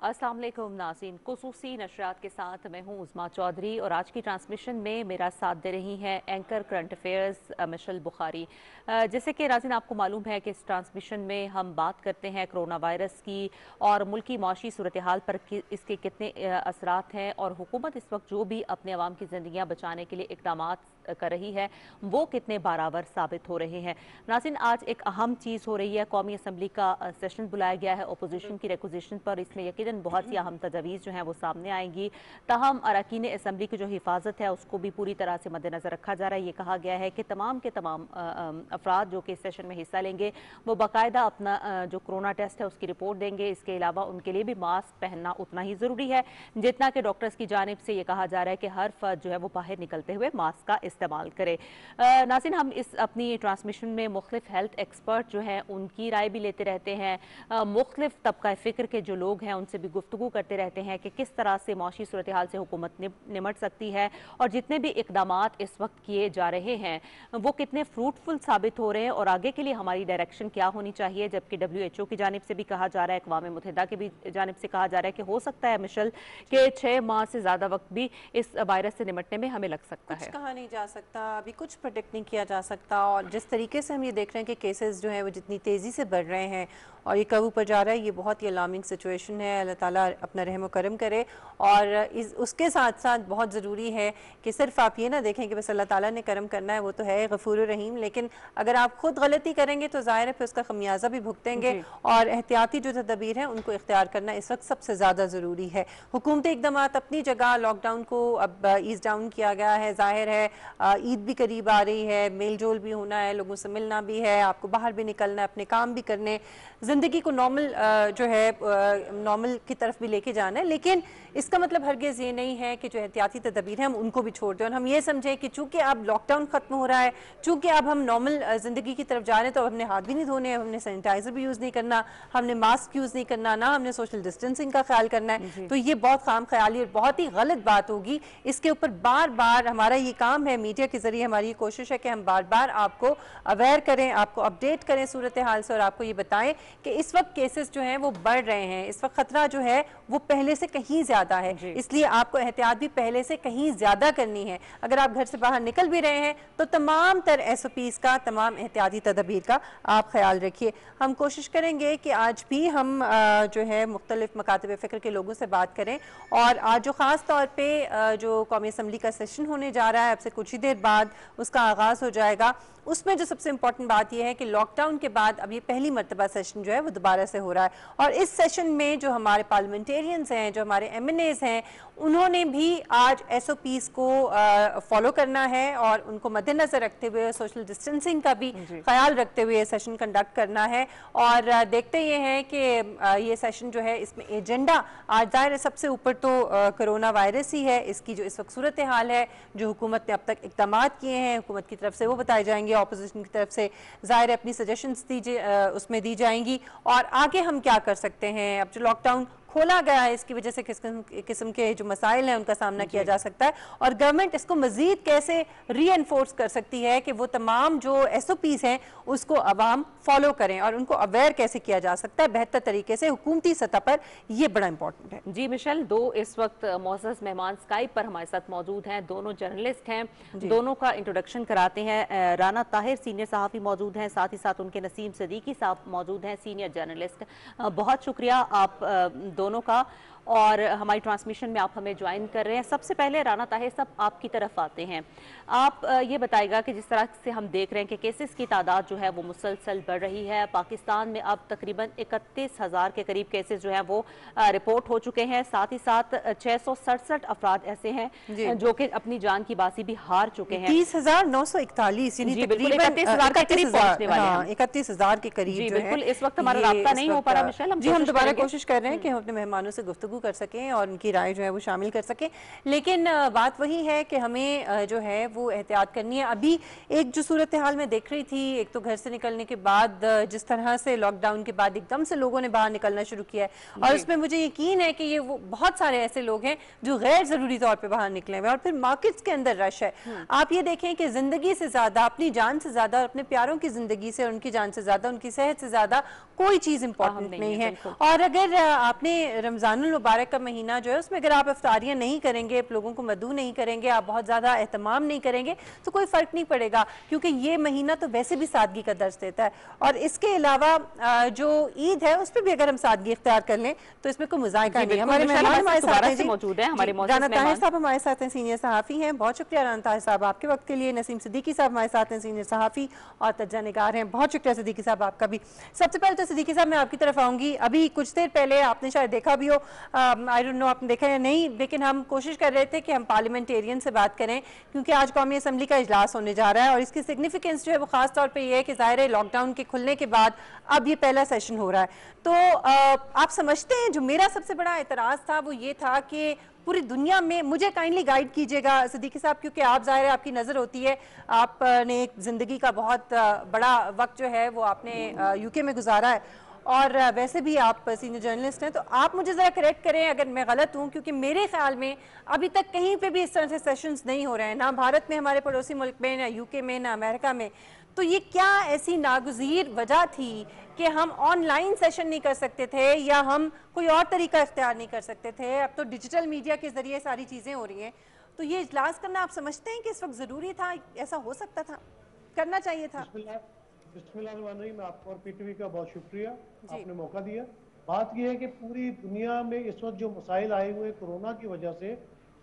अस्सलाम वालेकुम नाज़रीन, खुसूसी नशरियात के साथ मैं हूँ उज़मा चौधरी और आज की ट्रांसमिशन में मेरा साथ दे रही हैं anchor current affairs Mishal Bukhari. जैसे कि नाज़रीन आपको मालूम है कि इस ट्रांसमिशन में हम बात करते हैं कोरोना वायरस की और मुल्की माशी सूरत हाल पर इसके कितने असरात हैं और हुकूमत इस वक्त जो भी अपने अवाम की ज़िंदगियाँ बचाने के लिए इकदाम कर रही है वो कितने बारावर साबित हो रहे हैं। नाज़रीन आज एक अहम चीज़ हो रही है, कौमी असम्बली का सेशन बुलाया गया है अपोजिशन की रिक्वेजिशन पर। इसमें यकीनन बहुत सी अहम तजवीज़ जो हैं वो सामने आएंगी। ताहम अरकान असम्बली की जो हिफाजत है उसको भी पूरी तरह से मद्देनज़र रखा जा रहा है। ये कहा गया है कि तमाम के तमाम अफराद जो कि इस सेशन में हिस्सा लेंगे वो बाकायदा अपना जो कोरोना टेस्ट है उसकी रिपोर्ट देंगे। इसके अलावा उनके लिए भी मास्क पहनना उतना ही ज़रूरी है जितना कि डॉक्टर्स की जानिब से ये कहा जा रहा है कि हर फर्द जो है वो बाहर निकलते हुए मास्क का इस्तेमाल करे। नाज़रीन हम इस अपनी ट्रांसमिशन में मुख्तलिफ हेल्थ एक्सपर्ट जो हैं उनकी राय भी लेते रहते हैं, मुख्तलिफ तबका फ़िक्र के जो लोग हैं उनसे भी गुफ्तगू करते रहते हैं कि किस तरह से मौशी सूरत हाल से हुकूमत निमट सकती है और जितने भी इकदामात इस वक्त किए जा रहे हैं वो कितने फ्रूटफुल साबित हो रहे हैं और आगे के लिए हमारी डायरेक्शन क्या होनी चाहिए। जबकि WHO की जानिब से भी कहा जा रहा है, अक़वाम मुत्तहिदा की भी जानिब से कहा जा रहा है कि हो सकता है मिशेल के 6 माह से ज़्यादा वक्त भी इस वायरस से निमटने में हमें लग सकता है। कुछ कहा नहीं जा सकता, अभी कुछ प्रोटेक्ट नहीं किया जा सकता। और जिस तरीके से हम ये देख रहे हैं कि केसेस जो हैं वो जितनी तेज़ी से बढ़ रहे हैं और ये कब ऊपर जा रहा है, ये बहुत ही अलार्मिंग सिचुएशन है। अल्लाह ताला अपना रहम व करम करे। और उसके साथ साथ बहुत ज़रूरी है कि सिर्फ आप ये ना देखें कि बस अल्लाह ताला ने करम करना है, वो तो है गफूर रहीम, लेकिन अगर आप खुद गलती करेंगे तो ज़ाहिर है फिर उसका खमियाजा भी भुगतेंगे। और एहतियाती जो तदबीर हैं उनको इख्तियार करना इस वक्त सबसे ज़्यादा ज़रूरी है। हुकूमती इक़दाम अपनी जगह, लॉकडाउन को अब ईज़ डाउन किया गया है। ज़ाहिर है ईद भी करीब आ रही है, मेल जोल भी होना है, लोगों से मिलना भी है, आपको बाहर भी निकलना है, अपने काम भी करने, ज़िंदगी को नॉर्मल जो है नॉर्मल की तरफ भी लेके जाना है। लेकिन इसका मतलब हरगिज़ ये नहीं है कि जो एहतियाती तदबीर हैं हम उनको भी छोड़ दें और हम ये समझें कि चूँकि अब लॉकडाउन ख़त्म हो रहा है, चूँकि अब हम नॉर्मल ज़िंदगी की तरफ जा रहे हैं तो अब हमने हाथ भी नहीं धोने हैं, हमने सैनिटाइज़र भी यूज़ नहीं करना, हमने मास्क यूज़ नहीं करना, ना हमने सोशल डिस्टेंसिंग का ख्याल करना है। तो ये बहुत खाम ख्याली और बहुत ही गलत बात होगी। इसके ऊपर बार बार हमारा ये काम है, मीडिया के ज़रिए हमारी कोशिश है कि हम बार बार आपको अवेयर करें, आपको अपडेट करें सूरत हाल से और आपको ये बताएं कि इस वक्त केसेस जो हैं वो बढ़ रहे हैं, इस वक्त खतरा जो है वो पहले से कहीं ज़्यादा है। इसलिए आपको एहतियात भी पहले से कहीं ज़्यादा करनी है। अगर आप घर से बाहर निकल भी रहे हैं तो तमाम तर SOPs का, तमाम एहतियाती तदबीर का आप ख्याल रखिए। हम कोशिश करेंगे कि आज भी हम जो है मुख्तलिफ मकातब फ़िक्र के लोगों से बात करें। और आज जो ख़ास तौर पर जो कौमी असम्बली का सेशन होने जा रहा है, अब से कुछ ही देर बाद उसका आगाज़ हो जाएगा, उसमें जो सबसे इंपॉर्टेंट बात यह है कि लॉकडाउन के बाद अब ये पहली मरतबा सेशन जो है वो दोबारा से हो रहा है। और इस सेशन में जो हमारे पार्लियामेंटेरियंस हैं, जो हमारे MNAs हैं, उन्होंने भी आज SOPs को फॉलो करना है और उनको मद्देनजर रखते हुए सोशल डिस्टेंसिंग का भी ख्याल रखते हुए सेशन कंडक्ट करना है। और देखते ये हैं कि ये सेशन जो है इसमें एजेंडा आज ज़ाहिर है सबसे ऊपर तो कोरोना वायरस ही है, इसकी जो इस वक्त सूरत हाल है, जो हुकूमत ने अब तक इक़दाम किए हैं हुकूमत की तरफ से वो बताए जाएंगे, ऑपोजिशन की तरफ से ज़ाहिर अपनी सजेशंस उसमें दी जाएंगी और आगे हम क्या कर सकते हैं। अब जो लॉकडाउन खोला गया है इसकी वजह से किस किस्म के जो मसाइल हैं उनका सामना किया जा सकता है और गवर्नमेंट इसको मजीद कैसे रीएनफोर्स कर सकती है कि वो तमाम जो SOPs हैं उसको अवाम फॉलो करें और उनको अवेयर कैसे किया जा सकता है बेहतर तरीके से हुकूमती सतह पर। ये बड़ा इंपॉर्टेंट है। जी मिशेल, दो इस वक्त मोअज़्ज़ज़ मेहमान स्काइप पर हमारे साथ मौजूद हैं, दोनों जर्नलिस्ट हैं, दोनों का इंट्रोडक्शन कराते हैं। राना ताहिर सीनियर सहाफ़ी मौजूद हैं, साथ ही साथ उनके नसीम सदीकी साहब मौजूद हैं, सीनियर जर्नलिस्ट। बहुत शुक्रिया आप दोनों का और हमारी ट्रांसमिशन में आप हमें ज्वाइन कर रहे हैं। सबसे पहले राना ताहिर साहब आपकी तरफ आते हैं, आप ये बताएगा कि जिस तरह से हम देख रहे हैं कि केसेस की तादाद जो है वो मुसलसल बढ़ रही है, पाकिस्तान में अब तकरीबन 31,000 के करीब केसेस जो हैं वो रिपोर्ट हो चुके हैं, साथ ही साथ 667 अफराद ऐसे हैं जो कि अपनी जान की बाजी भी हार चुके हैं। 30,941 यानी 31,000 के करीब पहुंचने वाले हैं, 31,000 के करीब जो है। इस वक्त हमारा राब्ता नहीं हो पा रहा मिशेल, जी हम दोबारा कोशिश कर रहे हैं कि हम अपने मेहमानों से गुफ्तगू गुफ्तगू कर सकें और उनकी राय जो है वो शामिल कर सकें। लेकिन बात वही है कि हमें जो है वो एहतियात करनी है। अभी एक जो सूरत हाल में देख रही थी, एक तो घर से निकलने के बाद जिस तरह से लॉकडाउन के बाद एकदम से लोगों ने बाहर निकलना शुरू किया है, और उसमें मुझे यकीन है कि ये वो बहुत सारे ऐसे लोग हैं जो गैर ज़रूरी तौर पर बाहर निकले हुए, और फिर मार्केट्स के अंदर रश है। आप ये देखें कि ज़िंदगी से ज़्यादा, अपनी जान से ज़्यादा, अपने प्यारों की ज़िंदगी से, उनकी जान से ज़्यादा, उनकी सेहत से ज़्यादा कोई चीज़ इंपॉर्टेंट नहीं है। और अगर आपने रमज़ानुल मुबारक का महीना जो है उसमें अगर आप इफ्तारियाँ नहीं करेंगे, लोगों को मदऊ नहीं करेंगे, आप बहुत ज़्यादा एहतमाम नहीं करेंगे, तो कोई फ़र्क नहीं पड़ेगा, क्योंकि ये महीना तो वैसे भी सादगी का दर्ज देता है। और इसके अलावा जो ईद है उस पर भी अगर हम सादगी इख्तियार कर लें तो इसमें कोई मुज़ायका नहीं। हमारे मेहमान हमारे साथ मौजूद है, हमारे राना ताहिर साहब हमारे साथ हैं, सीनियर सहाफ़ी हैं। बहुत शुक्रिया राना ताहिर साहब आपके वक्त के लिए। नसीम सिद्दीकी साहब हमारे साथ हैं, सीनियर सहाफ़ी और तज्जा निगार हैं। बहुत शुक्रिया सिद्दीकी साहब आपका भी। सबसे पहले तो सिद्दीकी साहब मैं आपकी तरफ आऊँगी। अभी कुछ देर पहले आपने शायद देखा भी हो, आई डोंट नो आपने देखा या नहीं, लेकिन हम कोशिश कर रहे थे कि हम पार्लियामेंटेरियन से बात करें, क्योंकि आज कौमी असम्बली का इजलास होने जा रहा है और इसकी सिग्निफिकेंस जो है वो खास तौर पे ये है कि ज़ाहिर है लॉकडाउन के खुलने के बाद अब ये पहला सेशन हो रहा है। तो आप समझते हैं, जो मेरा सबसे बड़ा एतराज़ था वो ये था कि पूरी दुनिया में, मुझे काइंडली गाइड कीजिएगा सिद्दीकी साहब, क्योंकि आप ज़ाहिर है आपकी नज़र होती है, आपने एक ज़िंदगी का बहुत बड़ा वक्त जो है वो आपने यूके में गुजारा है और वैसे भी आप सीनियर जर्नलिस्ट हैं, तो आप मुझे ज़रा करेक्ट करें अगर मैं गलत हूँ, क्योंकि मेरे ख्याल में अभी तक कहीं पे भी इस तरह से सेशंस नहीं हो रहे हैं, ना भारत में, हमारे पड़ोसी मुल्क में, ना यूके में, ना अमेरिका में। तो ये क्या ऐसी नागुज़ीर वजह थी कि हम ऑनलाइन सेशन नहीं कर सकते थे, या हम कोई और तरीका इख्तियार नहीं कर सकते थे? अब तो डिजिटल मीडिया के ज़रिए सारी चीज़ें हो रही हैं, तो ये इजलास करना आप समझते हैं कि इस वक्त ज़रूरी था, ऐसा हो सकता था, करना चाहिए था? बिस्मिल्लाहिर्रहमानिर्रहीम। आपको और पीटीवी का बहुत शुक्रिया, आपने मौका दिया। बात यह है कि पूरी दुनिया में इस वक्त जो मसाइल आए हुए कोरोना की वजह से,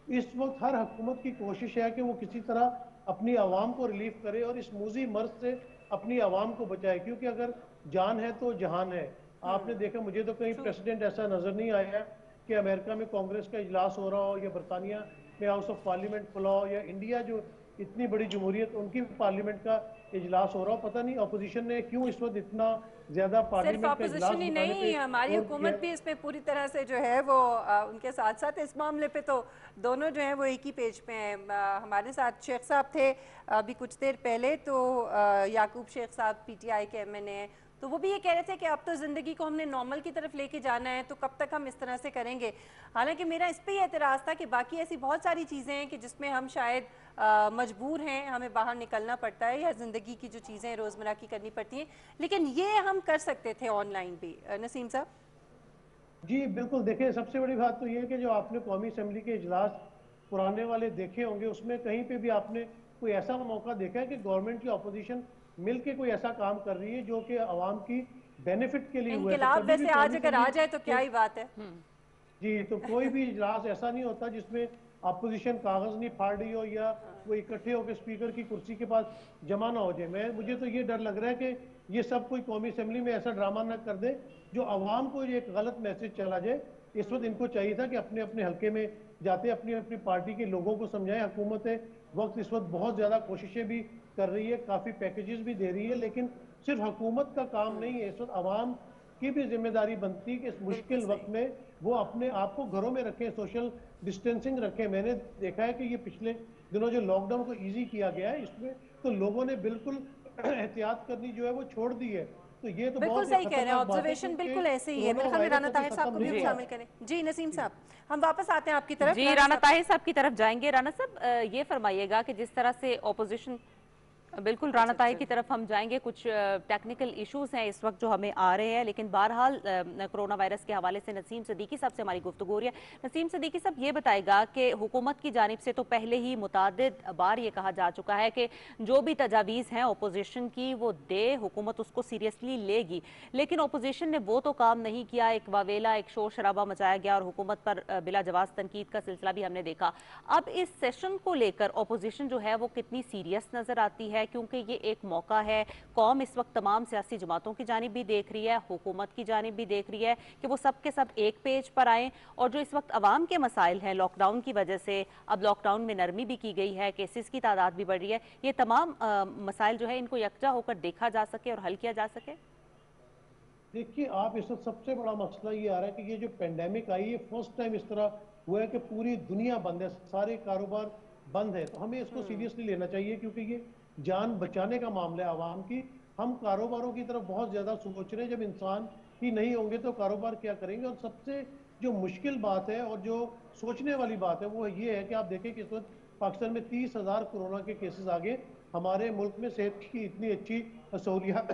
इस वक्त हर हुकूमत की कोशिश है कि वो किसी तरह अपनी आवाम को रिलीफ करे और इस मूजी मर्ज से अपनी आवाम को बचाए, क्योंकि अगर जान है तो जहान है। आपने देखा, मुझे तो कहीं प्रेसिडेंट ऐसा नजर नहीं आया है कि अमेरिका में कांग्रेस का इजलास हो रहा हो, या बरतानिया में हाउस ऑफ पार्लियामेंट खुला हो, या इंडिया जो इतनी बड़ी जमहूरियत उनकी पार्लियामेंट का इजलास हो रहा हो। पता नहीं अपोजिशन ने क्यों इस वक्त इतना ज्यादा पार्लियामेंट का इजलास सिर्फ अपोजिशन ही नहीं, हमारी हुकूमत भी इसमें पूरी तरह से जो है वो उनके साथ साथ इस मामले पे तो दोनों जो है वो एक ही पेज पे हैं। हमारे साथ शेख साहब थे अभी कुछ देर पहले, तो याकूब शेख साहब पीटीआई के एमएनए हैं, तो वो भी ये कह रहे थे कि अब तो ज़िंदगी को हमने नॉर्मल की तरफ लेके जाना है, तो कब तक हम इस तरह से करेंगे। हालांकि मेरा इस पे ही एतराज़ था कि बाकी ऐसी बहुत सारी चीज़ें हैं कि जिसमें हम शायद मजबूर हैं, हमें बाहर निकलना पड़ता है, या ज़िंदगी की जो चीज़ें रोज़मर्रा की करनी पड़ती हैं, लेकिन ये हम कर सकते थे ऑनलाइन भी। नसीम साहब जी बिल्कुल। देखिए, सबसे बड़ी बात तो ये है कि जो आपने कौमी असम्बली के इजलास पुराने वाले देखे होंगे, उसमें कहीं पे भी आपने कोई ऐसा मौका देखा है कि गवर्नमेंट की अपोजिशन मिलके कोई ऐसा काम कर रही है जो कि आवाम की बेनिफिट के लिए हुआ है। इनकलाब वैसे आज अगर आ जाए तो क्या ही बात है। जी, तो कोई भी इजलास ऐसा नहीं होता जिसमें अपोजिशन कागज नहीं फाड़ रही हो, या वो इकट्ठे होकर स्पीकर की कुर्सी के पास जमा ना हो जाए। मुझे तो ये डर लग रहा है कि ये सब कोई कौमी असम्बली में ऐसा ड्रामा ना कर दे जो आवाम को एक गलत मैसेज चला जाए। इस वक्त इनको चाहिए था कि अपने अपने हल्के में जाते अपनी अपनी पार्टी के लोगों को समझाएं। हुकूमत वक्त इस वक्त बहुत ज़्यादा कोशिशें भी कर रही है, काफ़ी पैकेजेस भी दे रही है, लेकिन सिर्फ हुकूमत का काम नहीं है, इस वक्त आवाम की भी जिम्मेदारी बनती है कि इस मुश्किल वक्त में वो अपने आप को घरों में रखें, सोशल डिस्टेंसिंग रखें। मैंने देखा है कि ये पिछले दिनों जो लॉकडाउन को ईजी किया गया है, इसमें तो लोगों ने बिल्कुल एहतियात करनी जो है वो छोड़ दी है। तो ये तो बिल्कुल सही कह रहे हैं, ऑब्जर्वेशन बिल्कुल ऐसे ही है। मेरे ख्याल में राना ताहिर साहब को भी शामिल करें। जी नसीम साहब, हम वापस आते हैं आपकी तरफ। जी, राना ताहिर साहब की तरफ जाएंगे। राना साहब, ये फरमाइएगा कि जिस तरह से ऑपोजिशन, बिल्कुल राना ताहिर की तरफ हम जाएंगे, कुछ टेक्निकल इश्यूज हैं इस वक्त जो हमें आ रहे हैं, लेकिन बहरहाल कोरोना वायरस के हवाले से नसीम सिद्दीकी साहब से हमारी गुफ्तगू हो रही है। नसीम सिद्दीकी साहब ये बताएगा कि हुकूमत की जानिब से तो पहले ही मुतादिद बार ये कहा जा चुका है कि जो भी तजावीज़ हैं अपोजिशन की वो दे, हुकूमत उसको सीरियसली लेगी, लेकिन अपोजिशन ने वो तो काम नहीं किया। एक वावेला, एक शोर शराबा मचाया गया और हुकूमत पर बिला जवाब तनकीद का सिलसिला भी हमने देखा। अब इस सेशन को लेकर अपोजिशन जो है वो कितनी सीरियस नजर आती है, क्योंकि ये एक मौका है। कौम इस वक्त तमाम सियासी जमातों की जानिब भी देख रही है, हुकूमत की जानिब भी देख रही है कि वो सब के सब एक पेज पर आएँ, और जो इस वक्त अवाम के मसाइल हैं लॉकडाउन की वजह से, अब लॉकडाउन में नरमी भी की गई है, केसेस की तादाद भी बढ़ रही है, ये तमाम मसाइल जो है इनको यकजा होकर देखा जा सके और हल किया जा सके। देखिए, आप इस वक्त सबसे बड़ा मसला ये आ रहा है कि ये जो पेंडेमिक आई है, फर्स्ट टाइम इस तरह हुआ है कि पूरी दुनिया बंद है, सारे कारोबार बंद है। तो हमें इसको सीरियसली लेना चाहिए, क्योंकि ये जान बचाने का मामला है आवाम की। हम कारोबारों की तरफ बहुत ज़्यादा सोच रहे हैं, जब इंसान ही नहीं होंगे तो कारोबार क्या करेंगे। और सबसे जो मुश्किल बात है और जो सोचने वाली बात है वो ये है कि आप देखें कि इस वक्त पाकिस्तान में 30,000 कोरोना के केसेस आ गए। हमारे मुल्क में सेहत की इतनी अच्छी सहूलियात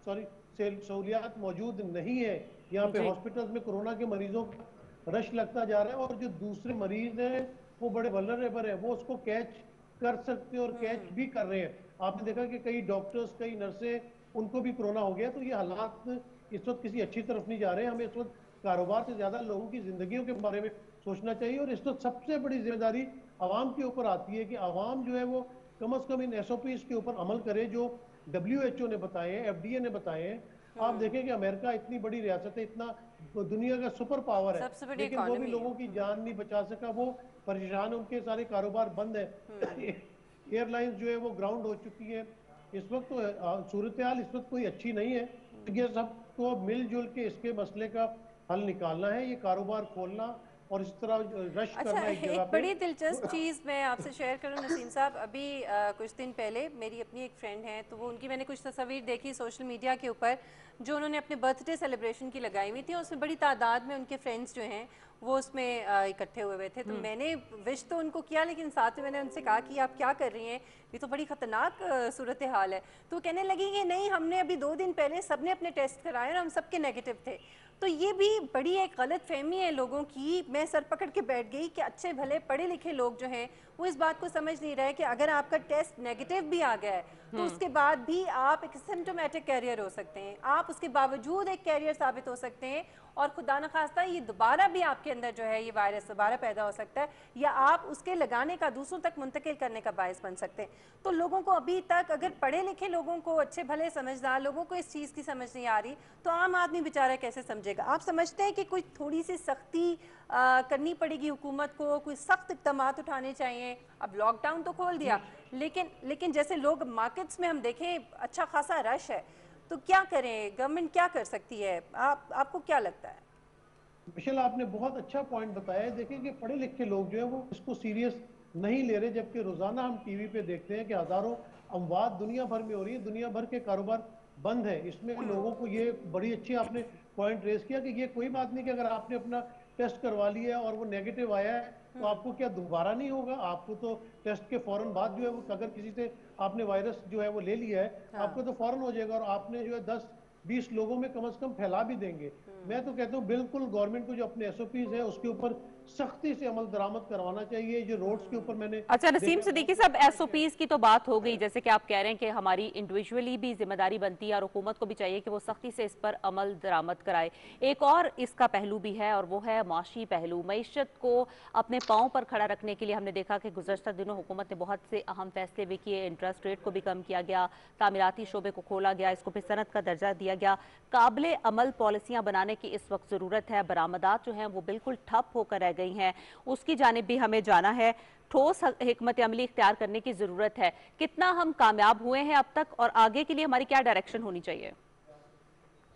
सॉरी सहूलियात मौजूद नहीं है। यहाँ पे जी। हॉस्पिटल्स में कोरोना के मरीजों का रश लगता जा रहा है, और जो दूसरे मरीज हैं वो बड़े वल्नरेबल है, वो उसको कैच कर सकते हैं और कैच भी कर रहे हैं। आपने देखा कि कई डॉक्टर्स, कई नर्सें, उनको भी कोरोना हो गया। तो ये हालात इस वक्त किसी अच्छी तरफ नहीं जा रहे हैं। हमें इस वक्त कारोबार से ज़्यादा लोगों की ज़िंदगियों के बारे में सोचना चाहिए, और इस वक्त सबसे बड़ी जिम्मेदारी आवाम के ऊपर आती है कि आवाम जो है वो कम अज़ कम इन SOPs के ऊपर अमल करे जो WHO ने बताए हैं, FDA ने बताए हैं। आप देखें कि अमेरिका इतनी बड़ी रियासत है, इतना दुनिया का सुपर पावर है, सबसे बड़ी लेकिन वो भी इकोनॉमी लोगों है। की जान नहीं बचा सका। वो परेशान, उनके सारे कारोबार बंद है। एयरलाइंस जो है वो ग्राउंड हो चुकी है। इस वक्त तो सूरत हाल इस वक्त कोई अच्छी नहीं है। तो ये सबको मिलजुल के इसके मसले का हल निकालना है। ये कारोबार खोलना और इस तरह रश अच्छा, करना एक जगह एक पे। बड़ी दिलचस्प चीज़ मैं आपसे शेयर करूं नसीम साहब। अभी कुछ दिन पहले मेरी अपनी एक फ्रेंड है, तो वो उनकी मैंने कुछ तस्वीर देखी सोशल मीडिया के ऊपर जो उन्होंने अपने बर्थडे सेलिब्रेशन की लगाई हुई थी, और उसमें बड़ी तादाद में उनके फ्रेंड्स जो हैं वो उसमें इकट्ठे हुए हुए थे। तो मैंने विश तो उनको किया, लेकिन साथ में मैंने उनसे कहा कि आप क्या कर रही हैं, ये तो बड़ी ख़तरनाक सूरत हाल है। तो कहने लगी कि नहीं, हमने अभी 2 दिन पहले सबने अपने टेस्ट कराए और हम सबके नेगेटिव थे। तो ये भी बड़ी एक गलत फहमी है लोगों की। मैं सर पकड़ के बैठ गई कि अच्छे भले पढ़े लिखे लोग जो हैं वो इस बात को समझ नहीं रहे कि अगर आपका टेस्ट नेगेटिव भी आ गया है तो उसके बाद भी आप एक सिम्टोमेटिक कैरियर हो सकते हैं, आप उसके बावजूद एक कैरियर साबित हो सकते हैं, और खुदा न खास्ता ये दोबारा भी आपके अंदर जो है ये वायरस दोबारा पैदा हो सकता है, या आप उसके लगाने का दूसरों तक मुंतकिल करने का बायस बन सकते हैं। तो लोगों को अभी तक, अगर पढ़े लिखे लोगों को, अच्छे भले समझदार लोगों को इस चीज़ की समझ नहीं आ रही, तो आम आदमी बेचारा कैसे समझेगा। आप समझते हैं कि कोई थोड़ी सी सख्ती करनी पड़ेगी हुकूमत को, कोई सख्त इक़दाम उठाने चाहिए। अब लॉकडाउन तो खोल दिया, लेकिन जैसे लोग मार्केट्स में हम देखें अच्छा खासा रश है, तो क्या करें, गवर्नमेंट क्या कर सकती है, आपको क्या लगता है? मिशेल, आपने बहुत अच्छा पॉइंट बताया है। देखिए कि पढ़े लिखे लोग जो है वो इसको सीरियस नहीं ले रहे, जबकि रोजाना हम टीवी पे देखते हैं कि हजारों अमवात दुनिया भर में हो रही है, दुनिया भर के कारोबार बंद है। इसमें लोगों को ये बड़ी अच्छी आपने पॉइंट रेज किया कि ये कोई बात नहीं कि अगर आपने अपना टेस्ट करवा लिया है और वो नेगेटिव आया है तो आपको क्या दोबारा नहीं होगा। आपको तो टेस्ट के फौरन बाद जो है वो, अगर किसी से आपने वायरस जो है वो ले लिया है, आपको तो फौरन हो जाएगा, और आपने जो है 10-20 लोगों में कम से कम फैला भी देंगे। मैं तो कहता हूँ बिल्कुल गवर्नमेंट को जो अपने SOPs है उसके ऊपर सख्ती से अमल दरामद करवाना चाहिए। जो रोड्स के ऊपर मैंने अच्छा नसीम सिद्दीकी साहब, SOPs की तो बात हो गई, जैसे कि आप कह रहे हैं कि हमारी इंडिविजुअली भी जिम्मेदारी बनती है और हुकूमत को भी चाहिए कि वो सख्ती से इस पर अमल दरामद कराए। एक और इसका पहलू भी है और वो है माशी पहलू। मईशत को अपने पाँव पर खड़ा रखने के लिए हमने देखा कि गुज़श्ता दिनों हुकूमत ने बहुत से अहम फैसले भी किए। इंटरेस्ट रेट को भी कम किया गया, तामीराती शोबे को खोला गया, इसको फिर सनत का दर्जा दिया गया। काबिले अमल पॉलिसियाँ बनाने की इस वक्त ज़रूरत है। बरामदात जो हैं वो बिल्कुल ठप होकर रह गई हैं, उसकी जानिब भी हमें जाना है। ठोस हिकमत अमली इख्तियार करने की जरूरत है। कितना हम कामयाब हुए हैं अब तक, और आगे के लिए हमारी क्या डायरेक्शन होनी चाहिए?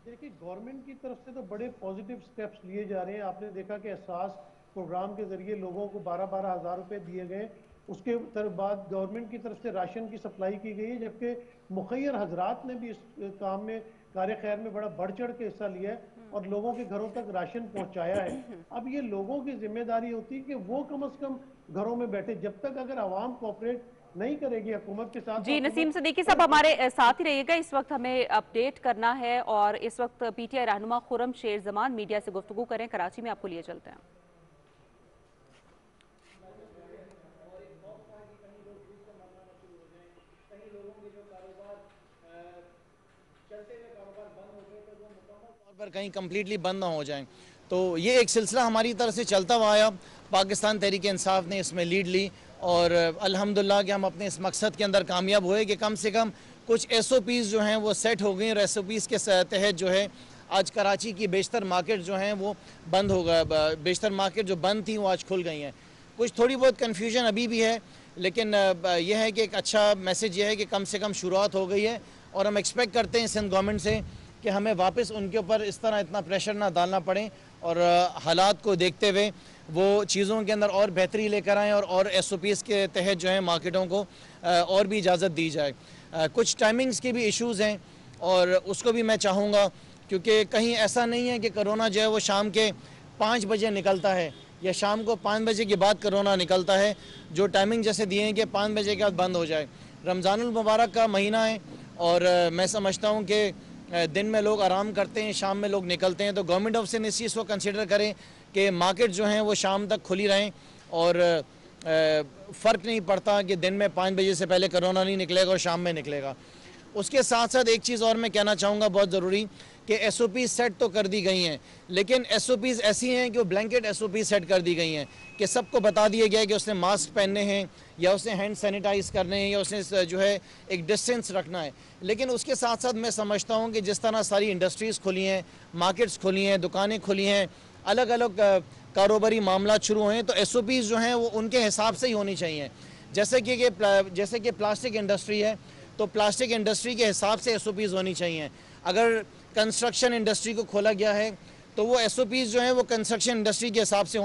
देखिए, गवर्नमेंट की तरफ से तो बड़े पॉजिटिव स्टेप्स लिए जा रहे हैं। आपने देखा कि एहसास प्रोग्राम के जरिए लोगों को 12-12 हज़ार रुपए दिए गए। उसके बाद गवर्नमेंट की तरफ से राशन की सप्लाई की गई है, जबकि मुखैर हजरात ने भी इस काम में, कार्य खैर में बड़ा बढ़ चढ़ के हिस्सा लिया है और लोगों के घरों तक राशन पहुंचाया है। अब ये लोगों की जिम्मेदारी होती है कि वो कम से कम घरों में बैठे। जब तक अगर आवाम कोऑपरेट नहीं करेगी हुकूमत के साथ। जी नसीम सिद्दीकी साहब, हमारे साथ ही रहिएगा। इस वक्त हमें अपडेट करना है और इस वक्त PTI रहनुमा खुर्रम शेर जमान मीडिया से गुफ्तगू करें। कराची में आपको लिए चलते हैं। पर कहीं कम्प्लीटली बंद ना हो जाएं, तो ये एक सिलसिला हमारी तरफ से चलता हुआ आया। पाकिस्तान तहरीक इंसाफ ने इसमें लीड ली और अल्हम्दुलिल्लाह कि हम अपने इस मकसद के अंदर कामयाब हुए कि कम से कम कुछ SOPs जो हैं वो सेट हो गई और SOPs के तहत जो है आज कराची की बेशतर मार्केट जो हैं वो बंद हो गया। बेशतर मार्केट जो बंद थी वो आज खुल गई हैं। कुछ थोड़ी बहुत कन्फ्यूजन अभी भी है, लेकिन यह है कि एक अच्छा मैसेज ये है कि कम से कम शुरुआत हो गई है और हम एक्सपेक्ट करते हैं सिंध गवर्नमेंट से कि हमें वापस उनके ऊपर इस तरह इतना प्रेशर ना डालना पड़े और हालात को देखते हुए वो चीज़ों के अंदर और बेहतरी लेकर आएँ और SOPs के तहत जो है मार्केटों को और भी इजाज़त दी जाए। कुछ टाइमिंग्स के भी इश्यूज़ हैं और उसको भी मैं चाहूँगा, क्योंकि कहीं ऐसा नहीं है कि कोरोना जो है वो शाम के 5 बजे निकलता है या शाम को 5 बजे के बाद कोरोना निकलता है। जो टाइमिंग जैसे दिए हैं कि 5 बजे के बाद बंद हो जाए। रमज़ानुल मुबारक का महीना है और मैं समझता हूँ कि दिन में लोग आराम करते हैं, शाम में लोग निकलते हैं, तो गवर्नमेंट ऑफ सिंध इस चीज़ को कंसिडर करें कि मार्केट जो हैं वो शाम तक खुली रहें और फ़र्क नहीं पड़ता कि दिन में 5 बजे से पहले कोरोना नहीं निकलेगा और शाम में निकलेगा। उसके साथ साथ एक चीज़ और मैं कहना चाहूँगा बहुत ज़रूरी कि SOP सेट तो कर दी गई हैं, लेकिन SOPs ऐसी हैं कि वो ब्लैंकेट SOP सेट कर दी गई हैं कि सबको बता दिया गया है कि उसने मास्क पहनने हैं या उसने हैंड सैनिटाइज करने हैं या उसने जो है एक डिस्टेंस रखना है। लेकिन उसके साथ साथ मैं समझता हूँ कि जिस तरह सारी इंडस्ट्रीज़ खुली हैं, मार्केट्स खुली हैं, दुकानें खुली हैं, अलग अलग कारोबारी मामला शुरू हैं, तो SOPs जो हैं वो उनके हिसाब से ही होनी चाहिए। जैसे कि प्लास्टिक इंडस्ट्री है तो प्लास्टिक इंडस्ट्री के हिसाब से SOPs होनी चाहिए। अगर कंस्ट्रक्शन इंडस्ट्री को खोला गया है तो वो SOPs जो हैं वो कंस्ट्रक्शन इंडस्ट्री के हिसाब से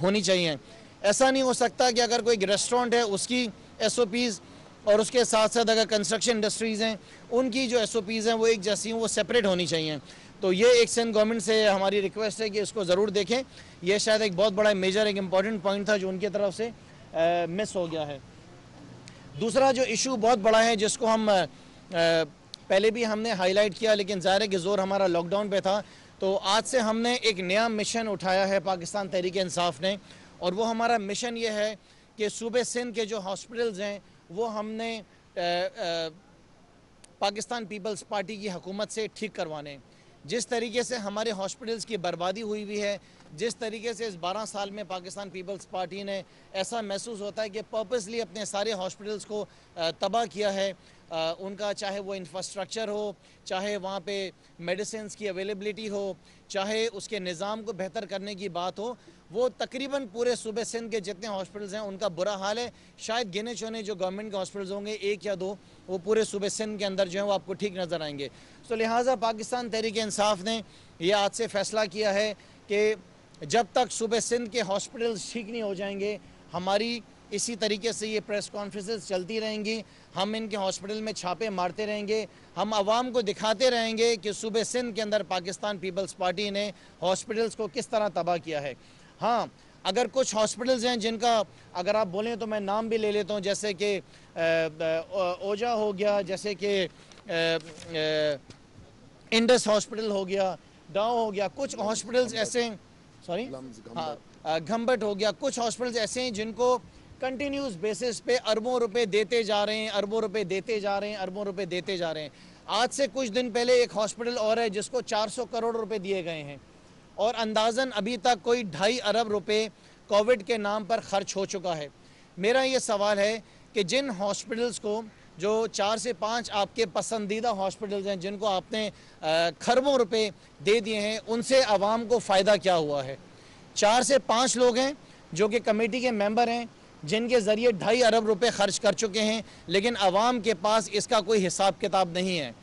होनी चाहिए। ऐसा नहीं हो सकता कि अगर कोई रेस्टोरेंट है उसकी SOPs और उसके साथ साथ अगर कंस्ट्रक्शन इंडस्ट्रीज़ हैं उनकी जो SOPs हैं वो एक जैसी हैं, वो सेपरेट होनी चाहिए। तो ये एक सिंध गवर्नमेंट से हमारी रिक्वेस्ट है कि इसको ज़रूर देखें। ये शायद एक बहुत बड़ा मेजर एक इम्पॉर्टेंट पॉइंट था जो उनकी तरफ से मिस हो गया है। दूसरा जो इशू बहुत बड़ा है जिसको हम पहले भी हमने हाईलाइट किया, लेकिन ज़ाहिर है कि ज़ोर हमारा लॉकडाउन पे था, तो आज से हमने एक नया मिशन उठाया है पाकिस्तान तहरीक इंसाफ ने, और वो हमारा मिशन ये है कि सूबे सिंध के जो हॉस्पिटल्स हैं वो हमने पाकिस्तान पीपल्स पार्टी की हुकूमत से ठीक करवाने। जिस तरीके से हमारे हॉस्पिटल्स की बर्बादी हुई हुई है, जिस तरीके से इस 12 साल में पाकिस्तान पीपल्स पार्टी ने ऐसा महसूस होता है कि पर्पसली अपने सारे हॉस्पिटल्स को तबाह किया है, उनका चाहे वो इंफ्रास्ट्रक्चर हो, चाहे वहाँ पे मेडिसिन्स की अवेलेबिलिटी हो, चाहे उसके निज़ाम को बेहतर करने की बात हो, वो तकरीबन पूरे सूबे सिंध के जितने हॉस्पिटल्स हैं उनका बुरा हाल है। शायद गिने चुने जो गवर्नमेंट के हॉस्पिटल्स होंगे 1 या 2, वो पूरे सूबे सिंध के अंदर जो है वो आपको ठीक नज़र आएंगे। तो लिहाजा पाकिस्तान तहरीक इंसाफ ने यह आज से फ़ैसला किया है कि जब तक सूबे सिंध के हॉस्पिटल्स ठीक नहीं हो जाएंगे, हमारी इसी तरीके से ये प्रेस कॉन्फ्रेंसेस चलती रहेंगी, हम इनके हॉस्पिटल में छापे मारते रहेंगे, हम आवाम को दिखाते रहेंगे कि सूबे सिंध के अंदर पाकिस्तान पीपल्स पार्टी ने हॉस्पिटल्स को किस तरह तबाह किया है। हाँ, अगर कुछ हॉस्पिटल्स हैं जिनका अगर आप बोलें तो मैं नाम भी ले लेता हूँ, जैसे कि ओजा हो गया, जैसे कि इंडस हॉस्पिटल हो गया, डाउ हो गया, कुछ हॉस्पिटल्स ऐसे, सॉरी हाँ, घम्बट हो गया, कुछ हॉस्पिटल्स ऐसे हैं जिनको कंटिन्यूस बेसिस पे अरबों रुपए देते जा रहे हैं, अरबों रुपए देते जा रहे हैं, अरबों रुपए देते जा रहे हैं। आज से कुछ दिन पहले एक हॉस्पिटल और है जिसको 400 करोड़ रुपए दिए गए हैं और अंदाज़न अभी तक कोई 2.5 अरब रुपए कोविड के नाम पर खर्च हो चुका है। मेरा ये सवाल है कि जिन हॉस्पिटल्स को जो 4 से 5 आपके पसंदीदा हॉस्पिटल्स हैं जिनको आपने खरबों रुपए दे दिए हैं, उनसे आवाम को फ़ायदा क्या हुआ है? 4 से 5 लोग हैं जो कि कमेटी के मेंबर हैं जिनके ज़रिए 2.5 अरब रुपए खर्च कर चुके हैं, लेकिन आवाम के पास इसका कोई हिसाब किताब नहीं है।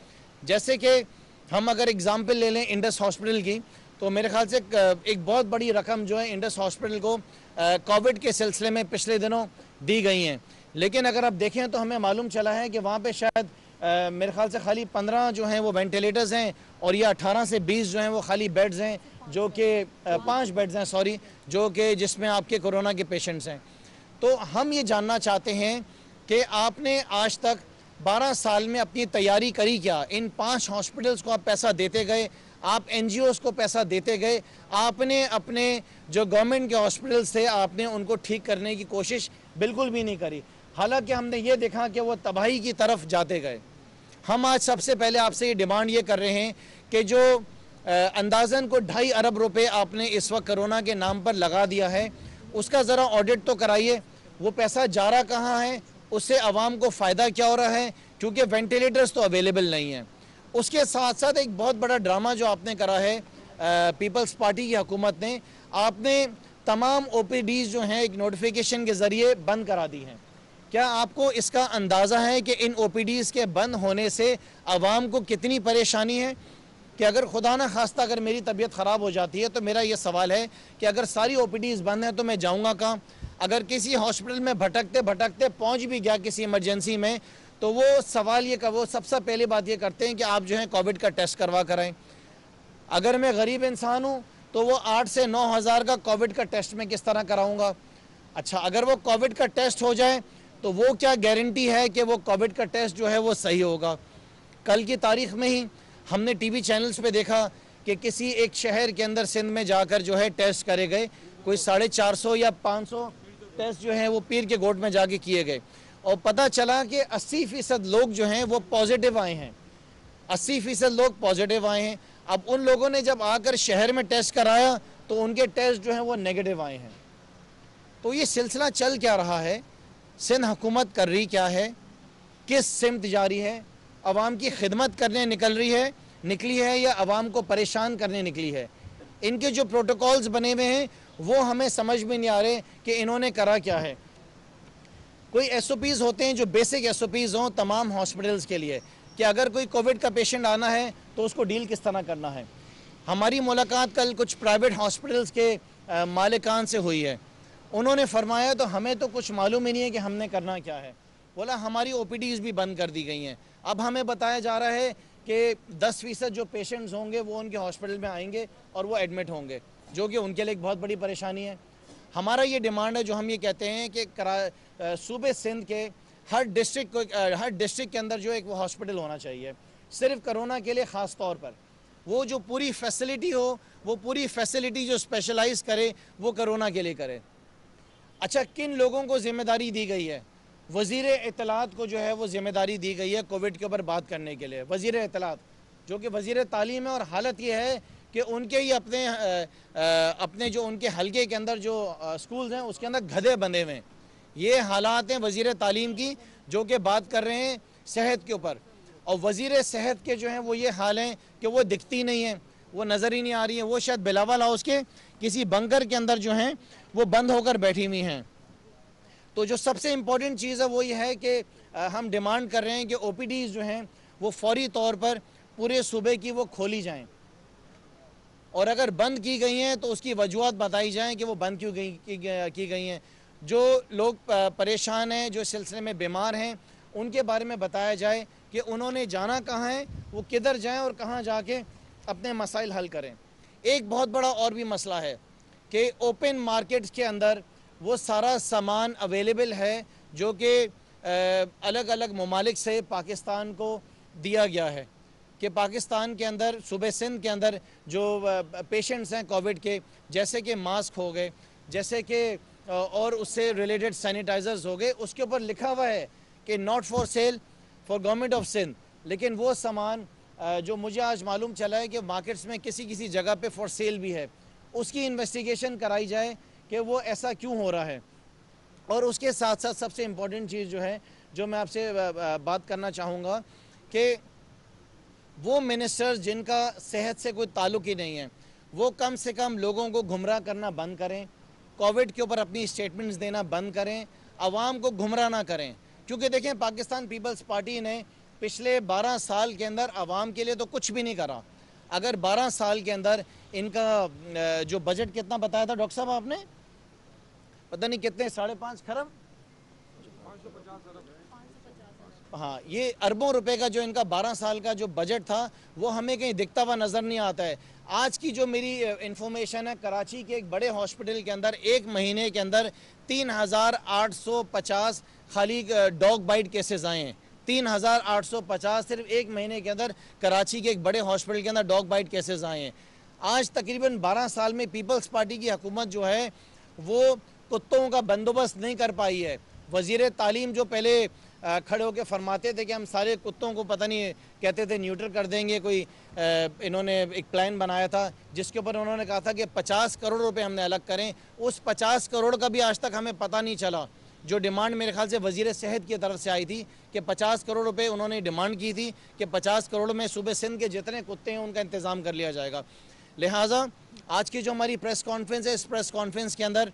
जैसे कि हम अगर एग्ज़ाम्पल ले लें इंडस हॉस्पिटल की, तो मेरे ख्याल से एक बहुत बड़ी रकम जो है इंडस हॉस्पिटल को कोविड के सिलसिले में पिछले दिनों दी गई हैं, लेकिन अगर आप देखें तो हमें मालूम चला है कि वहाँ पे शायद मेरे ख्याल से खाली 15 जो हैं वो वेंटिलेटर्स हैं और ये 18 से 20 जो हैं वो खाली बेड्स हैं, जो कि 5 बेड्स हैं सॉरी, जो कि जिसमें आपके कोरोना के पेशेंट्स हैं। तो हम ये जानना चाहते हैं कि आपने आज तक 12 साल में अपनी तैयारी करी क्या? इन 5 हॉस्पिटल्स को आप पैसा देते गए, आप NGOs को पैसा देते गए, आपने अपने जो गवर्नमेंट के हॉस्पिटल्स थे आपने उनको ठीक करने की कोशिश बिल्कुल भी नहीं करी। हालांकि हमने ये देखा कि वो तबाही की तरफ जाते गए। हम आज सबसे पहले आपसे ये डिमांड ये कर रहे हैं कि जो अंदाज़न को 2.5 अरब रुपए आपने इस वक्त कोरोना के नाम पर लगा दिया है, उसका ज़रा ऑडिट तो कराइए, वो पैसा जा रहा कहाँ है, उससे आवाम को फ़ायदा क्या हो रहा है, क्योंकि वेंटिलेटर्स तो अवेलेबल नहीं हैं। उसके साथ साथ एक बहुत बड़ा ड्रामा जो आपने करा है पीपल्स पार्टी की हुकूमत ने, आपने तमाम OPDs जो हैं एक नोटिफिकेशन के ज़रिए बंद करा दी हैं। क्या आपको इसका अंदाज़ा है कि इन OPDs के बंद होने से आवाम को कितनी परेशानी है, कि अगर खुदा न खास्ता अगर मेरी तबीयत ख़राब हो जाती है तो मेरा ये सवाल है कि अगर सारी OPDs बंद हैं तो मैं जाऊँगा कहाँ? अगर किसी हॉस्पिटल में भटकते भटकते पहुँच भी गया किसी इमरजेंसी में, तो वो सवाल ये वो सबसे पहली बात ये करते हैं कि आप जो है कोविड का टेस्ट करवा कर आएँ। अगर मैं गरीब इंसान हूँ तो वो 8 से 9 हज़ार का कोविड का टेस्ट मैं किस तरह कराऊँगा? अच्छा, अगर वो कोविड का टेस्ट हो जाए तो वो क्या गारंटी है कि वो कोविड का टेस्ट जो है वो सही होगा? कल की तारीख में ही हमने TV चैनल्स पे देखा कि किसी एक शहर के अंदर सिंध में जाकर जो है टेस्ट करे गए, कोई 450 या 500 टेस्ट जो हैं वो पीर के गोट में जाके किए गए और पता चला कि 80% लोग जो हैं वो पॉजिटिव आए हैं। 80% लोग पॉजिटिव आए हैं। अब उन लोगों ने जब आकर शहर में टेस्ट कराया तो उनके टेस्ट जो हैं वो नेगेटिव आए हैं। तो ये सिलसिला चल क्या रहा है? सिंध हुकूमत कर रही क्या है? किस सिमत जा रही है? अवाम की खिदमत करने निकली है या अवाम को परेशान करने निकली है? इनके जो प्रोटोकॉल्स बने हुए हैं वो हमें समझ में नहीं आ रहे कि इन्होंने करा क्या है। कोई SOPs होते हैं जो बेसिक SOPs हों तमाम हॉस्पिटल्स के लिए कि अगर कोई कोविड का पेशेंट आना है तो उसको डील किस तरह करना है। हमारी मुलाकात कल कुछ प्राइवेट हॉस्पिटल्स के मालिकान से हुई है। उन्होंने फरमाया तो हमें तो कुछ मालूम ही नहीं है कि हमने करना क्या है। बोला हमारी OPDs भी बंद कर दी गई हैं। अब हमें बताया जा रहा है कि 10% जो पेशेंट्स होंगे वो उनके हॉस्पिटल में आएंगे और वो एडमिट होंगे, जो कि उनके लिए एक बहुत बड़ी परेशानी है। हमारा ये डिमांड है, जो हम ये कहते हैं कि सूबे सिंध के हर डिस्ट्रिक्ट के अंदर जो एक वो हॉस्पिटल होना चाहिए सिर्फ कोरोना के लिए, ख़ास तौर पर वो जो पूरी फैसिलिटी हो, वो पूरी फैसिलिटी जो स्पेशलाइज करे वो कोरोना के लिए करे। अच्छा, किन लोगों को जिम्मेदारी दी गई है? वज़ीर इत्तलात को जो है वो जिम्मेदारी दी गई है कोविड के ऊपर बात करने के लिए। वज़ीर इत्तलात जो कि वज़ीर तालीम है, और हालत ये है कि उनके ही अपने जो उनके हलके के अंदर जो स्कूल्स हैं उसके अंदर गधे बंधे हुए हैं। ये हालात हैं वज़ीर तालीम की, जो कि बात कर रहे हैं सेहत के ऊपर, और वज़ीर सेहत के जो हैं वो ये हाल हैं कि वो दिखती नहीं है, वो नज़र ही नहीं आ रही है। वो शायद बिलावल हाउस के किसी बंकर के अंदर जो हैं वो बंद होकर बैठी हुई हैं। तो जो सबसे इम्पोर्टेंट चीज़ है वो ये है कि हम डिमांड कर रहे हैं कि OPDs जो हैं वो फौरी तौर पर पूरे सूबे की वो खोली जाएं, और अगर बंद की गई हैं तो उसकी वजूहत बताई जाएं कि वो बंद क्यों की गई हैं। जो लोग परेशान हैं, जो सिलसिले में बीमार हैं, उनके बारे में बताया जाए कि उन्होंने जाना कहाँ है, वो किधर जाएं और कहाँ जाके अपने मसाइल हल करें। एक बहुत बड़ा और भी मसला है कि ओपन मार्केट्स के अंदर वो सारा सामान अवेलेबल है जो कि अलग अलग ममालिक से पाकिस्तान को दिया गया है, कि पाकिस्तान के अंदर सूबे सिंध के अंदर जो पेशेंट्स हैं कोविड के, जैसे कि मास्क हो गए, जैसे कि और उससे रिलेटेड सैनिटाइजर्स हो गए, उसके ऊपर लिखा हुआ है कि not for sale for government of Sindh. लेकिन वो सामान जो मुझे आज मालूम चला है कि मार्केट्स में किसी जगह पे फॉर सेल भी है, उसकी इन्वेस्टिगेशन कराई जाए कि वो ऐसा क्यों हो रहा है। और उसके साथ साथ सबसे इम्पोर्टेंट चीज़ जो है, जो मैं आपसे बात करना चाहूँगा, कि वो मिनिस्टर्स जिनका सेहत से कोई ताल्लुक़ ही नहीं है, वो कम से कम लोगों को गुमराह करना बंद करें, कोविड के ऊपर अपनी स्टेटमेंट्स देना बंद करें, आवाम को गुमराह ना करें। क्योंकि देखें, पाकिस्तान पीपल्स पार्टी ने पिछले 12 साल के अंदर आवाम के लिए तो कुछ भी नहीं करा। अगर 12 साल के अंदर इनका जो बजट कितना बताया था डॉक्टर साहब आपने, पता नहीं कितने, 5.5 खरब, हाँ, ये अरबों रुपए का जो इनका 12 साल का जो बजट था वो हमें कहीं दिखता हुआ नज़र नहीं आता है। आज की जो मेरी इंफॉर्मेशन है, कराची के एक बड़े हॉस्पिटल के अंदर एक महीने के अंदर 3,850 खाली डॉग बाइट केसेस आए हैं। 3,850 सिर्फ एक महीने के अंदर कराची के एक बड़े हॉस्पिटल के अंदर डॉग बाइट केसेस आए हैं। आज तकरीबन 12 साल में पीपल्स पार्टी की हुकूमत जो है वो कुत्तों का बंदोबस्त नहीं कर पाई है। वज़ीर तालीम जो पहले खड़े होकर फरमाते थे कि हम सारे कुत्तों को पता नहीं कहते थे न्यूट्रल कर देंगे, कोई इन्होंने एक प्लान बनाया था जिसके ऊपर उन्होंने कहा था कि 50 करोड़ रुपए हमने अलग करें। उस 50 करोड़ का भी आज तक हमें पता नहीं चला। जो डिमांड मेरे ख्याल से वज़ीर सेहत की तरफ से आई थी कि 50 करोड़ रुपए उन्होंने डिमांड की थी कि 50 करोड़ में सूबे सिंध के जितने कुत्ते हैं उनका इंतज़ाम कर लिया जाएगा। लिहाजा आज की जो हमारी प्रेस कॉन्फ्रेंस है, इस प्रेस कॉन्फ्रेंस के अंदर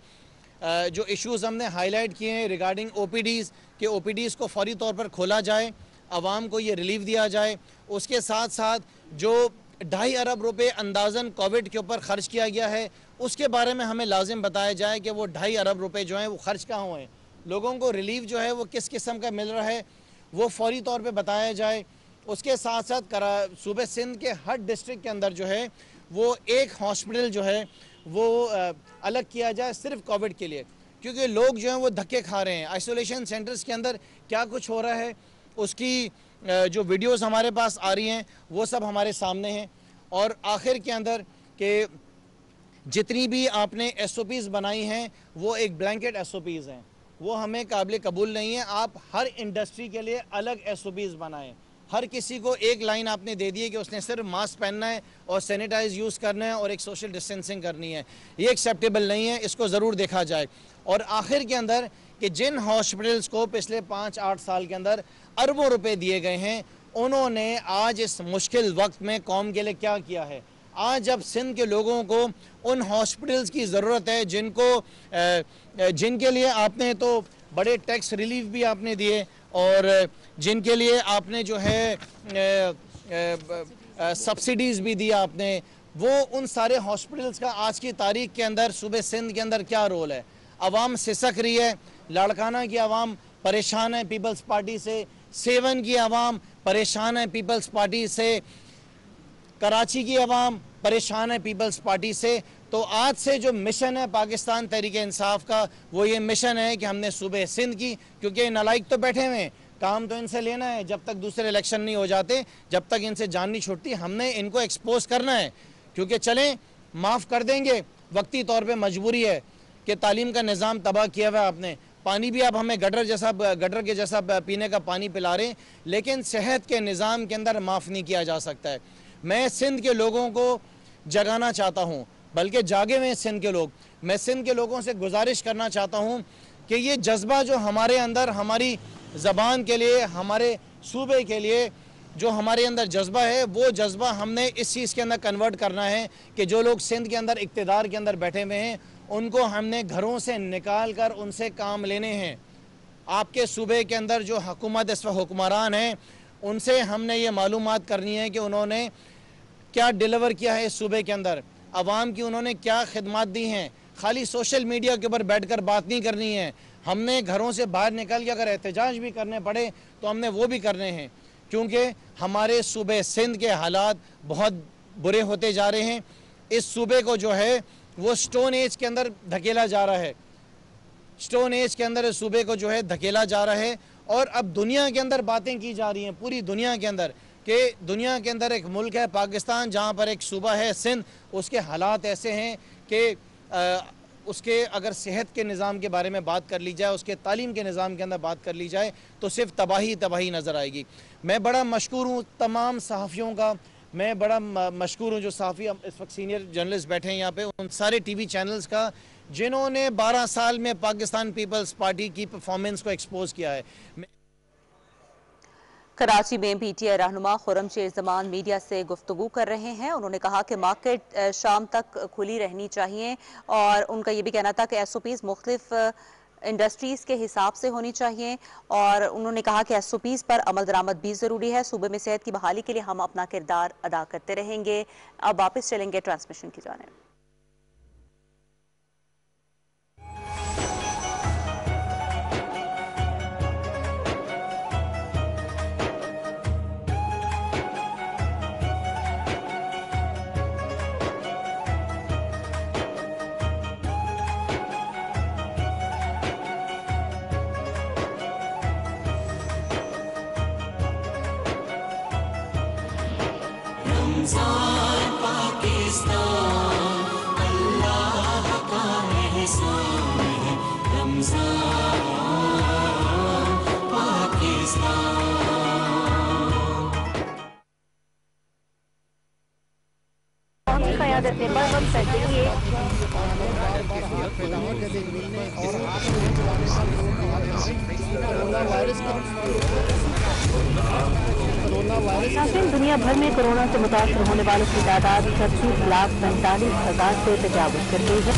जो इश्यूज़ हमने हाईलाइट किए हैं रिगार्डिंग OPDs, कि OPDs को फौरी तौर पर खोला जाए, आवाम को ये रिलीफ दिया जाए। उसके साथ साथ जो 2.5 अरब रुपए अंदाज़न कोविड के ऊपर ख़र्च किया गया है, उसके बारे में हमें लाजिम बताया जाए कि वो 2.5 अरब रुपए जो हैं वो ख़र्च कहाँ हुए हैं, लोगों को रिलीफ जो है वो किस किस्म का मिल रहा है वो फौरी तौर पे बताया जाए। उसके साथ साथ सूबे सिंध के हर डिस्ट्रिक्ट के अंदर जो है वो एक हॉस्पिटल जो है वो अलग किया जाए सिर्फ कोविड के लिए, क्योंकि लोग जो हैं वो धक्के खा रहे हैं। आइसोलेशन सेंटर्स के अंदर क्या कुछ हो रहा है उसकी जो वीडियोस हमारे पास आ रही हैं वो सब हमारे सामने हैं। और आखिर के अंदर कि जितनी भी आपने SOPs बनाई हैं वो एक ब्लैंकेट SOPs हैं, वो हमें काबिल कबूल नहीं है। आप हर इंडस्ट्री के लिए अलग SOPs बनाएं। हर किसी को एक लाइन आपने दे दी है कि उसने सिर्फ मास्क पहनना है और सैनिटाइज यूज़ करना है और एक सोशल डिस्टेंसिंग करनी है, ये एक्सेप्टेबल नहीं है, इसको ज़रूर देखा जाए। और आखिर के अंदर कि जिन हॉस्पिटल्स को पिछले 5-8 साल के अंदर अरबों रुपए दिए गए हैं, उन्होंने आज इस मुश्किल वक्त में कौम के लिए क्या किया है। आज जब सिंध के लोगों को उन हॉस्पिटल्स की ज़रूरत है जिनके लिए आपने तो बड़े टैक्स रिलीफ भी आपने दिए और जिनके लिए आपने जो है सब्सिडीज़ भी दी आपने, वो उन सारे हॉस्पिटल्स का आज की तारीख के अंदर सूबे सिंध के अंदर क्या रोल है। आवाम सिसक रही है, लाड़काना की आवाम परेशान है पीपल्स पार्टी से, सेवन की आवाम परेशान है पीपल्स पार्टी से, कराची की आवाम परेशान है पीपल्स पार्टी से। तो आज से जो मिशन है पाकिस्तान तहरीक इंसाफ का वो ये मिशन है कि हमने सूबे सिंध की, क्योंकि नालायक तो बैठे हुए हैं, काम तो इनसे लेना है जब तक दूसरे इलेक्शन नहीं हो जाते, जब तक इनसे जान नहीं छूटती, हमने इनको एक्सपोज करना है। क्योंकि चलें माफ़ कर देंगे, वक्ती तौर पे मजबूरी है कि तालीम का निज़ाम तबाह किया हुआ आपने, पानी भी आप हमें गटर के जैसा पीने का पानी पिला रहे हैं, लेकिन सेहत के निज़ाम के अंदर माफ़ नहीं किया जा सकता है। मैं सिंध के लोगों को जगाना चाहता हूँ, बल्कि जागे हुए सिंध के लोग, मैं सिंध के लोगों से गुजारिश करना चाहता हूँ कि ये जज्बा जो हमारे अंदर, हमारी ज़बान के लिए, हमारे सूबे के लिए जो हमारे अंदर जज्बा है, वो जज्बा हमने इस चीज़ के अंदर कन्वर्ट करना है कि जो लोग सिंध के अंदर इक़्तिदार के अंदर बैठे हुए हैं उनको हमने घरों से निकाल कर उनसे काम लेने हैं। आपके सूबे के अंदर जो हुकूमत इस वक्त हुक्मरान हैं उनसे हमने ये मालूमात करनी है कि उन्होंने क्या डिलीवर किया है इस सूबे के अंदर, आवाम की उन्होंने क्या खिदमत दी हैं। खाली सोशल मीडिया के ऊपर बैठ कर बात नहीं करनी है, हमने घरों से बाहर निकल के अगर एहतजाज भी करने पड़े तो हमने वो भी करने हैं, क्योंकि हमारे सूबे सिंध के हालात बहुत बुरे होते जा रहे हैं। इस सूबे को जो है वो स्टोन एज के अंदर धकेला जा रहा है, स्टोन एज के अंदर इस सूबे को जो है धकेला जा रहा है। और अब दुनिया के अंदर बातें की जा रही हैं, पूरी दुनिया के अंदर, कि दुनिया के अंदर एक मुल्क है पाकिस्तान जहाँ पर एक सूबा है सिंध, उसके हालात ऐसे हैं कि उसके अगर सेहत के निज़ाम के बारे में बात कर ली जाए, उसके तालीम के निज़ाम के अंदर बात कर ली जाए तो सिर्फ तबाही तबाही नज़र आएगी। मैं बड़ा मशकूर हूँ तमाम सहाफ़ियों का, मैं बड़ा मशकूर हूँ जो सहाफ़ी इस वक्त सीनियर जर्नलिस्ट बैठे हैं यहाँ पे, उन सारे TV चैनल्स का जिन्होंने 12 साल में पाकिस्तान पीपल्स पार्टी की परफॉर्मेंस को एक्सपोज किया है। कराची में PTI रहनुमा खुर्रम शेर जमान मीडिया से गुफ्तगू कर रहे हैं। उन्होंने कहा कि मार्केट शाम तक खुली रहनी चाहिए और उनका ये भी कहना था कि SOPs मुख्तलिफ इंडस्ट्रीज़ के हिसाब से होनी चाहिए और उन्होंने कहा कि SOPs पर अमल दरामद भी ज़रूरी है। सूबे में सेहत की बहाली के लिए हम अपना किरदार अदा करते रहेंगे। अब वापस चलेंगे ट्रांसमिशन की जानिब। दुनिया भर में कोरोना से मुतासर होने वालों की तादाद 36,45,000 से तजावुज कर गई है।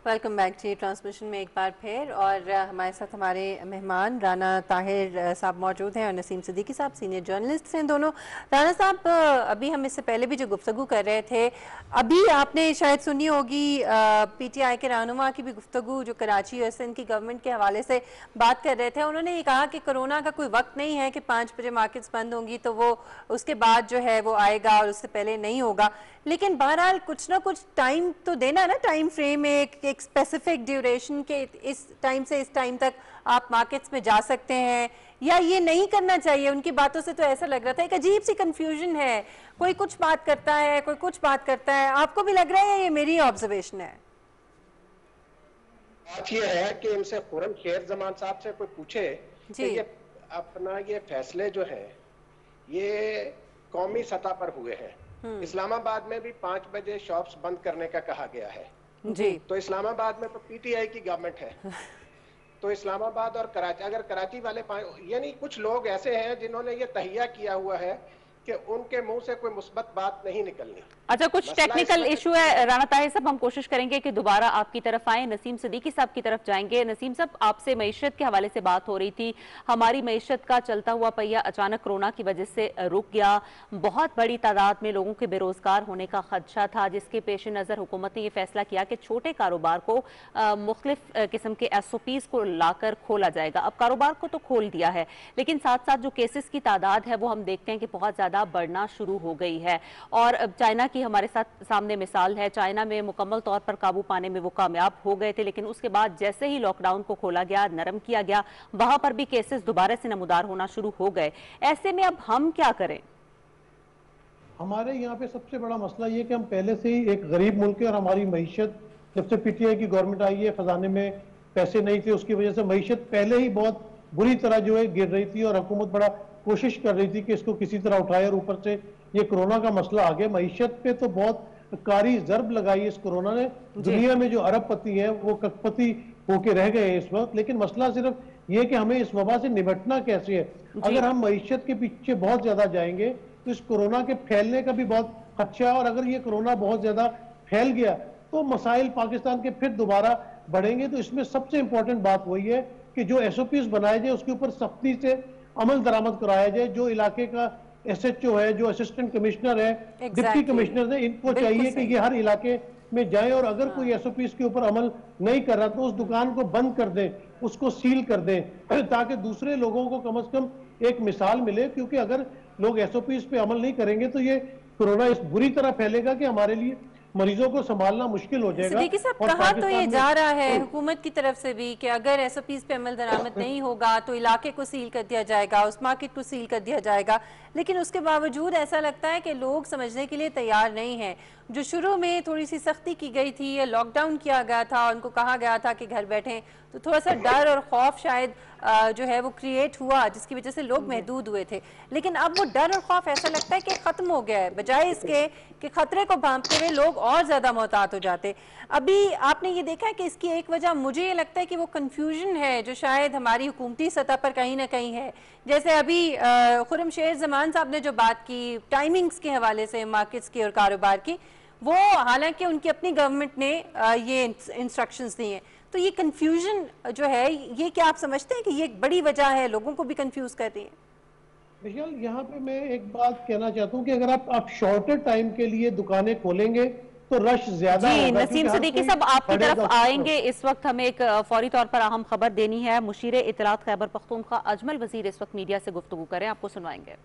वेलकम बैक जी ट्रांसमिशन में एक बार फिर। और हमारे साथ हमारे मेहमान राना ताहिर साहब मौजूद हैं और नसीम सिद्दीकी साहब सीनियर जर्नलिस्ट हैं दोनों। राना साहब, अभी हम इससे पहले भी जो गुफ्तगू कर रहे थे, अभी आपने शायद सुनी होगी पीटीआई के रहनुमा की भी गुफ्तगू जो कराची और सिंध की गवर्नमेंट के हवाले से बात कर रहे थे। उन्होंने ये कहा कि कोरोना का कोई वक्त नहीं है कि 5 बजे मार्केट्स बंद होंगी तो वो उसके बाद जो है वो आएगा और उससे पहले नहीं होगा। लेकिन बहरहाल कुछ ना कुछ टाइम तो देना ना, टाइम फ्रेम एक स्पेसिफिक ड्यूरेशन के इस टाइम से इस टाइम तक आप मार्केट्स में जा सकते हैं, या ये नहीं करना चाहिए? उनकी बातों से तो ऐसा लग रहा था एक अजीब सी कंफ्यूजन है, कोई कुछ बात करता है कोई कुछ बात करता है। आपको भी लग रहा है? ये मेरी ऑब्जर्वेशन है। बात ये है कि इनसे खुरम शेर जमान साहब से कोई पूछे कि ये अपना ये फैसले जो है ये कौमी सतह पर हुए हैं। इस्लामाबाद में भी 5 बजे शॉप्स बंद करने का कहा गया है जी। तो इस्लामाबाद में तो पीटीआई की गवर्नमेंट है तो इस्लामाबाद और कराची, अगर कराची वाले यानी कुछ लोग ऐसे हैं जिन्होंने ये तहिया किया हुआ है कि उनके मुंह से कोई मुस्बत बात नहीं निकलनी। अच्छा, कुछ टेक्निकल इशू है राना ताहिर साहब, हम कोशिश करेंगे कि दोबारा आपकी तरफ आए। नसीम सिद्दीकी साहब की तरफ जाएंगे। नसीम साहब, आपसे मईशत के हवाले से बात हो रही थी। हमारी मईशत का चलता हुआ पहिया अचानक कोरोना की वजह से रुक गया। बहुत बड़ी तादाद में लोगों के बेरोजगार होने का खदशा था, जिसके पेश नज़र हुकूमत ने यह फैसला किया कि छोटे कारोबार को मुख्तलिफ किस्म के SOPs को लाकर खोला जाएगा। अब कारोबार को तो खोल दिया है, लेकिन साथ साथ जो केसेस की तादाद है वो हम देखते हैं कि बहुत ज्यादा बढ़ना शुरू हो गई है। और चाइना की हमारे साथ सामने मिसाल है। चाइना में मुकम्मल तौर पर काबू पाने में वो कामयाब हो गए थे, लेकिन उसके बाद जैसे ही लॉकडाउन को खोला गया, नरम किया गया, वहां पर भी केसेस दोबारा से नमूदार होना शुरू हो गए। ऐसे में अब हम क्या करें? हमारे यहाँ पे सबसे बड़ा मसला ये कि हम पहले से ही एक गरीब मुल्क है और हमारी मईशत, जब से पीटीआई की गवर्नमेंट आई है, खजाने में पैसे नहीं थे, उसकी वजह से मईशत पहले ही बहुत बुरी तरह जो है गिर रही थी और हुकूमत बड़ा कोशिश कर रही थी कि इसको किसी तरह उठाए। और ऊपर से ये कोरोना का मसला आ गया। मईशत पे तो बहुत कारी जरब लगाई इस कोरोना ने। दुनिया में जो अरबपति हैं वो करोड़पति होके रह गए हैं इस वक्त। लेकिन मसला सिर्फ ये कि हमें इस वबा से निपटना कैसे है। अगर हम मईशत के पीछे बहुत ज्यादा जाएंगे तो इस कोरोना के फैलने का भी बहुत खदशा है। और अगर ये कोरोना बहुत ज्यादा फैल गया तो मसाइल पाकिस्तान के फिर दोबारा बढ़ेंगे। तो इसमें सबसे इंपॉर्टेंट बात वही है कि जो SOPs बनाए जाए उसके ऊपर सख्ती से अमल दरामद कराया जाए। जो इलाके का SHO है, जो असिस्टेंट कमिश्नर है, डिप्टी कमिश्नर है, इनको चाहिए कि ये हर इलाके में जाए और अगर कोई SOPs के ऊपर अमल नहीं कर रहा तो उस दुकान को बंद कर दें, उसको सील कर दें, ताकि दूसरे लोगों को कम से कम एक मिसाल मिले। क्योंकि अगर लोग SOPs पे अमल नहीं करेंगे तो ये कोरोना इस बुरी तरह फैलेगा कि हमारे लिए मरीजों को संभालना मुश्किल हो जाएगा। सिद्दीकी साहब, कहा तो ये जा रहा है हुकूमत की तरफ से भी कि अगर SOPs पे अमल दरामद नहीं होगा तो इलाके को सील कर दिया जाएगा, उस मार्केट को सील कर दिया जाएगा। लेकिन उसके बावजूद ऐसा लगता है कि लोग समझने के लिए तैयार नहीं है। जो शुरू में थोड़ी सी सख्ती की गई थी, या लॉकडाउन किया गया था, उनको कहा गया था कि घर बैठें, तो थोड़ा सा डर और खौफ शायद जो है वो क्रिएट हुआ, जिसकी वजह से लोग महदूद हुए थे। लेकिन अब वो डर और खौफ ऐसा लगता है कि खत्म हो गया है, बजाय इसके कि खतरे को भांपते हुए लोग और ज्यादा मोहतात हो जाते। अभी आपने ये देखा है कि इसकी एक वजह मुझे ये लगता है कि वो कंफ्यूजन है जो शायद हमारी हुकूमती सतह पर कहीं ना कहीं है। जैसे अभी खुरम शेर जमान साहब ने जो बात की टाइमिंग्स के हवाले से मार्केट्स की और कारोबार की, वो हालांकि उनकी अपनी गवर्नमेंट ने ये इंस्ट्रक्शंस दी हैं, तो ये कंफ्यूजन जो है ये क्या आप समझते हैं कि ये एक बड़ी वजह है, लोगों को भी कंफ्यूज कर रही है? विशाल, यहाँ पे मैं एक बात कहना चाहता हूँ कि अगर आप शॉर्टर टाइम के लिए दुकानें खोलेंगे तो रश ज्यादा जी। होगा। नसीम सिद्दीकी साहब, आपकी तरफ आएंगे। इस वक्त हमें एक फौरी तौर पर अहम खबर देनी है। मुशीर इत्तलात खैबर पख्तूनख्वा अजमल वजीर इस वक्त मीडिया से गुफ्तगू करें, आपको सुनवाएंगे।